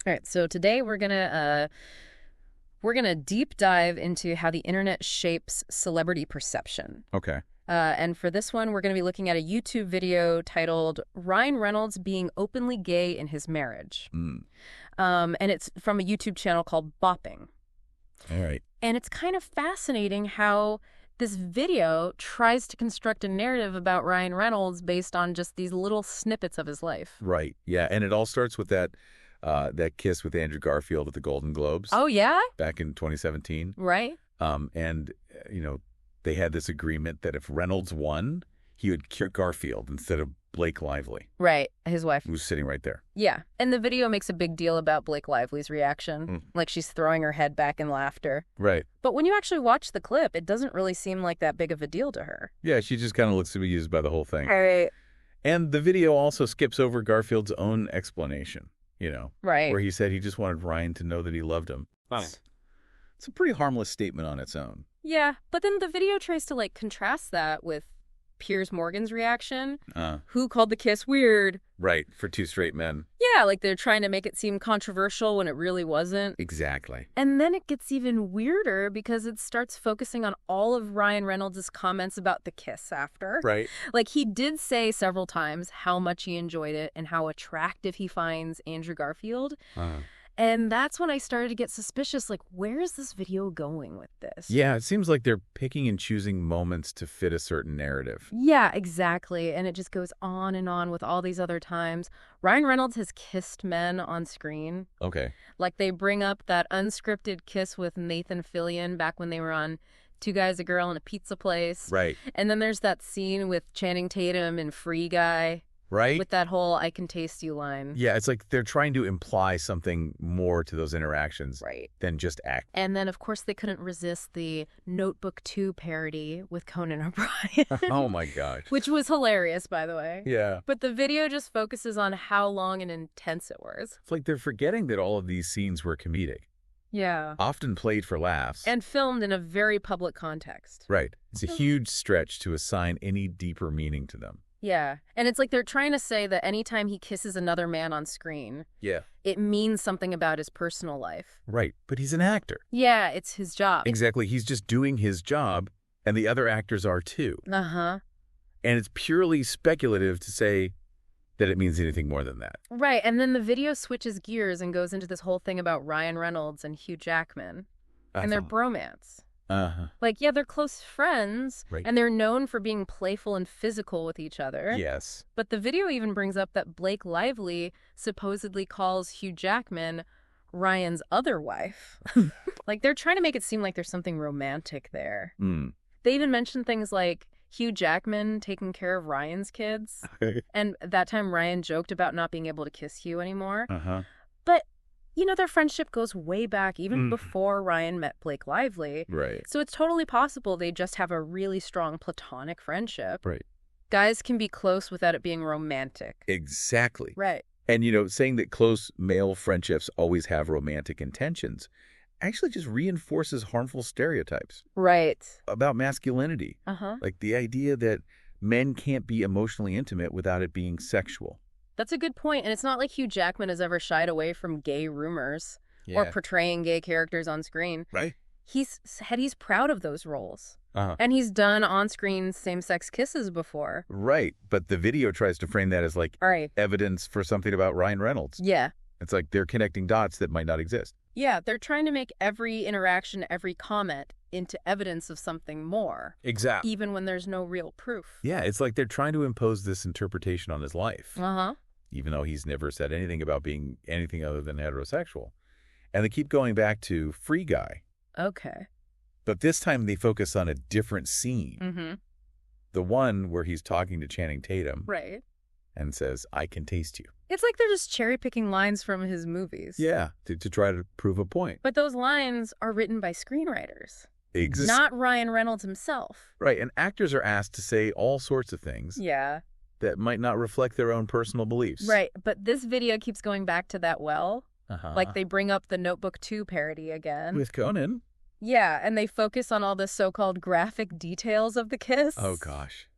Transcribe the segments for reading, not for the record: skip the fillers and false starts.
All right, so today we're gonna deep dive into how the internet shapes celebrity perception. Okay. And for this one, we're going to be looking at a YouTube video titled Ryan Reynolds Being Openly Gay in His Marriage. Mm. And it's from a YouTube channel called Bopping. All right. And it's kind of fascinating how this video tries to construct a narrative about Ryan Reynolds based on just these little snippets of his life. Right. Yeah. And it all starts with that kiss with Andrew Garfield at the Golden Globes. Oh, yeah? Back in 2017. Right? They had this agreement that if Reynolds won, he would cure Garfield instead of Blake Lively, Right. His wife. who's sitting right there. Yeah. And the video makes a big deal about Blake Lively's reaction. Mm. Like she's throwing her head back in laughter. Right. But when you actually watch the clip, it doesn't really seem like that big of a deal to her. Yeah, she just kind of looks amused by the whole thing. Right. And the video also skips over Garfield's own explanation, Right. where he said he just wanted Ryan to know that he loved him. It's a pretty harmless statement on its own. Yeah, but then the video tries to contrast that with Piers Morgan's reaction, who called the kiss weird. Right, for two straight men. Yeah, they're trying to make it seem controversial when it really wasn't. Exactly. And then it gets even weirder because it starts focusing on all of Ryan Reynolds' comments about the kiss after. Right. He did say several times how much he enjoyed it and how attractive he finds Andrew Garfield. And that's when I started to get suspicious, where is this video going with this? Yeah, it seems like they're picking and choosing moments to fit a certain narrative. Yeah, exactly. And it just goes on and on with all these other times. Ryan Reynolds has kissed men on screen. Okay. They bring up that unscripted kiss with Nathan Fillion back when they were on Two Guys, a Girl in a Pizza Place. Right. And then there's that scene with Channing Tatum and Free Guy. Right? With that whole "I can taste you" line. Yeah, it's like they're trying to imply something more to those interactions than just act. And then, of course, they couldn't resist the Notebook 2 parody with Conan O'Brien. Oh, my gosh. Which was hilarious, by the way. Yeah. But the video just focuses on how long and intense it was. It's like they're forgetting that all of these scenes were comedic. Yeah. Often played for laughs. And filmed in a very public context. Right. It's a huge stretch to assign any deeper meaning to them. Yeah. And it's like they're trying to say that anytime he kisses another man on screen, it means something about his personal life. Right. But he's an actor. Yeah, it's his job. Exactly. He's just doing his job, and the other actors are too. Uh-huh. And it's purely speculative to say that it means anything more than that. Right. And then the video switches gears and goes into this whole thing about Ryan Reynolds and Hugh Jackman and their bromance. Uh-huh. They're close friends, and they're known for being playful and physical with each other. Yes. But the video even brings up that Blake Lively supposedly calls Hugh Jackman Ryan's other wife. They're trying to make it seem like there's something romantic there. Mm. They even mention things like Hugh Jackman taking care of Ryan's kids. And that time Ryan joked about not being able to kiss Hugh anymore. Uh-huh. But their friendship goes way back, even before Ryan met Blake Lively. Right. So it's totally possible they just have a really strong platonic friendship. Right. Guys can be close without it being romantic. Exactly. Right. And, saying that close male friendships always have romantic intentions actually just reinforces harmful stereotypes. Right. About masculinity. Uh-huh. The idea that men can't be emotionally intimate without it being sexual. That's a good point. And it's not like Hugh Jackman has ever shied away from gay rumors or portraying gay characters on screen. Right. He's said he's proud of those roles. Uh-huh. And he's done on-screen same-sex kisses before. Right. But the video tries to frame that as evidence for something about Ryan Reynolds. Yeah. It's like they're connecting dots that might not exist. Yeah, they're trying to make every interaction, every comment into evidence of something more. Exactly. Even when there's no real proof. Yeah, it's like they're trying to impose this interpretation on his life. Uh-huh. Even though he's never said anything about being anything other than heterosexual. And they keep going back to Free Guy. Okay. But this time they focus on a different scene. Mm-hmm. The one where he's talking to Channing Tatum. Right. And says, "I can taste you." It's like they're just cherry-picking lines from his movies. Yeah, to try to prove a point. But those lines are written by screenwriters. Exactly. Not Ryan Reynolds himself. Right, and actors are asked to say all sorts of things. Yeah. That might not reflect their own personal beliefs. Right, but this video keeps going back to that well. Uh-huh. They bring up the Notebook 2 parody again. With Conan. Yeah, and they focus on all the so-called graphic details of the kiss. Oh, gosh.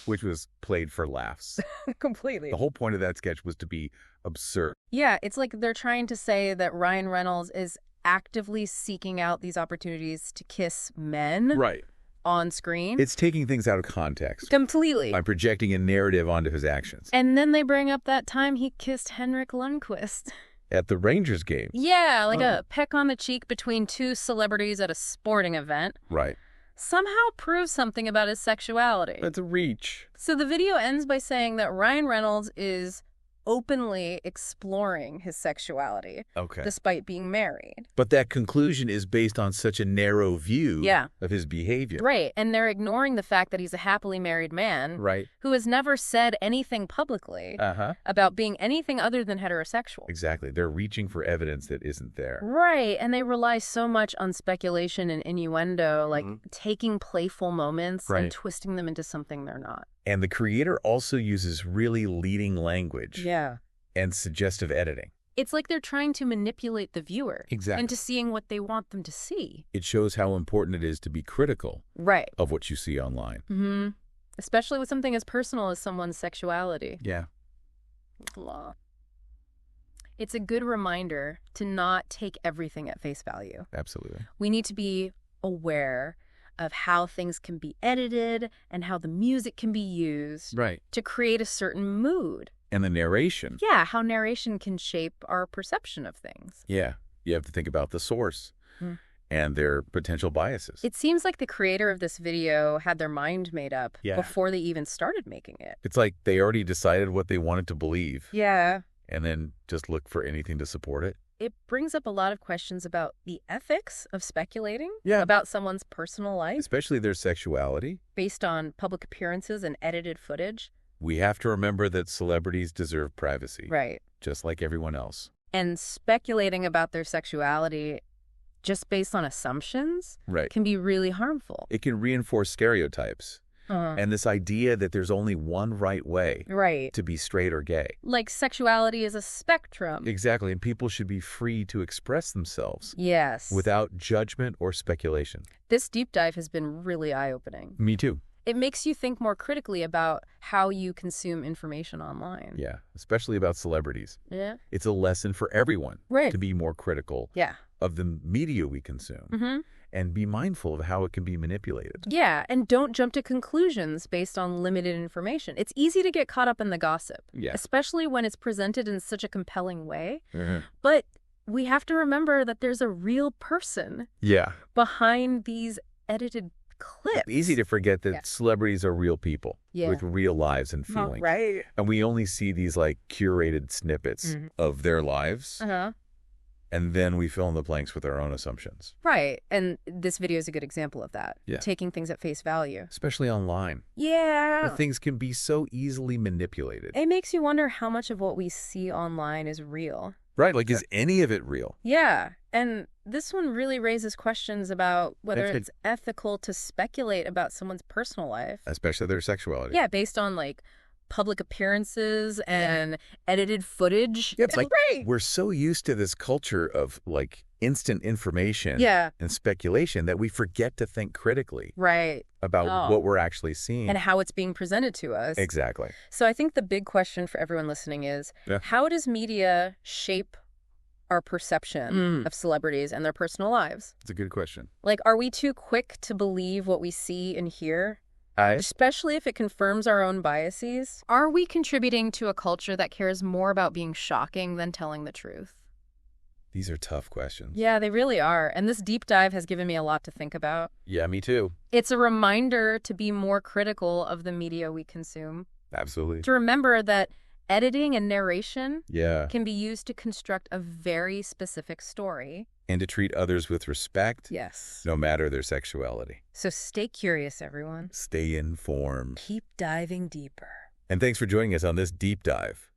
Which was played for laughs. Completely. The whole point of that sketch was to be absurd. Yeah, it's like they're trying to say that Ryan Reynolds is actively seeking out these opportunities to kiss men Right. on screen. It's taking things out of context Completely. by projecting a narrative onto his actions. And then they bring up that time he kissed Henrik Lundqvist. At the Rangers game. Yeah, like a peck on the cheek between two celebrities at a sporting event. Right. Somehow proves something about his sexuality. That's a reach. So the video ends by saying that Ryan Reynolds is openly exploring his sexuality, Okay. despite being married. But that conclusion is based on such a narrow view of his behavior. Right, and they're ignoring the fact that he's a happily married man who has never said anything publicly about being anything other than heterosexual. Exactly. They're reaching for evidence that isn't there. Right, and they rely so much on speculation and innuendo, like taking playful moments and twisting them into something they're not. And the creator also uses really leading language and suggestive editing. It's like they're trying to manipulate the viewer Exactly. into seeing what they want them to see. It shows how important it is to be critical of what you see online. Mm-hmm. Especially with something as personal as someone's sexuality. Yeah. Law. It's a good reminder to not take everything at face value. Absolutely. We need to be aware of how things can be edited and how the music can be used to create a certain mood. And the narration. Yeah, how narration can shape our perception of things. Yeah. You have to think about the source and their potential biases. It seems like the creator of this video had their mind made up before they even started making it. It's like they already decided what they wanted to believe. Yeah. And then just look for anything to support it. It brings up a lot of questions about the ethics of speculating about someone's personal life. Especially their sexuality. Based on public appearances and edited footage. We have to remember that celebrities deserve privacy. Right. Just like everyone else. And speculating about their sexuality just based on assumptions can be really harmful. It can reinforce stereotypes. And this idea that there's only one right way to be straight or gay. Like sexuality is a spectrum. Exactly. And people should be free to express themselves. Yes. Without judgment or speculation. This deep dive has been really eye-opening. Me too. It makes you think more critically about how you consume information online. Yeah, especially about celebrities. Yeah. It's a lesson for everyone to be more critical of the media we consume and be mindful of how it can be manipulated. Yeah, and don't jump to conclusions based on limited information. It's easy to get caught up in the gossip, especially when it's presented in such a compelling way. But we have to remember that there's a real person behind these edited clips. It's easy to forget that celebrities are real people with real lives and feelings. Right. And we only see these like curated snippets of their lives. And then we fill in the blanks with our own assumptions. Right. And this video is a good example of that. Yeah. Taking things at face value. Especially online. Yeah. Where things can be so easily manipulated. It makes you wonder how much of what we see online is real. Right. Like, is any of it real? Yeah. And this one really raises questions about whether it's ethical to speculate about someone's personal life. Especially their sexuality. Yeah, based on, like, public appearances and edited footage. Yeah, it's like we're so used to this culture of, like, instant information and speculation that we forget to think critically about what we're actually seeing. And how it's being presented to us. Exactly. So I think the big question for everyone listening is, how does media shape our perception of celebrities and their personal lives? It's a good question. Like, are we too quick to believe what we see and hear? Especially if it confirms our own biases? Are we contributing to a culture that cares more about being shocking than telling the truth? These are tough questions. Yeah, they really are. And this deep dive has given me a lot to think about. Yeah, me too. It's a reminder to be more critical of the media we consume. Absolutely. To remember that editing and narration can be used to construct a very specific story. And to treat others with respect. Yes. No matter their sexuality. So stay curious, everyone. Stay informed. Keep diving deeper. And thanks for joining us on this deep dive.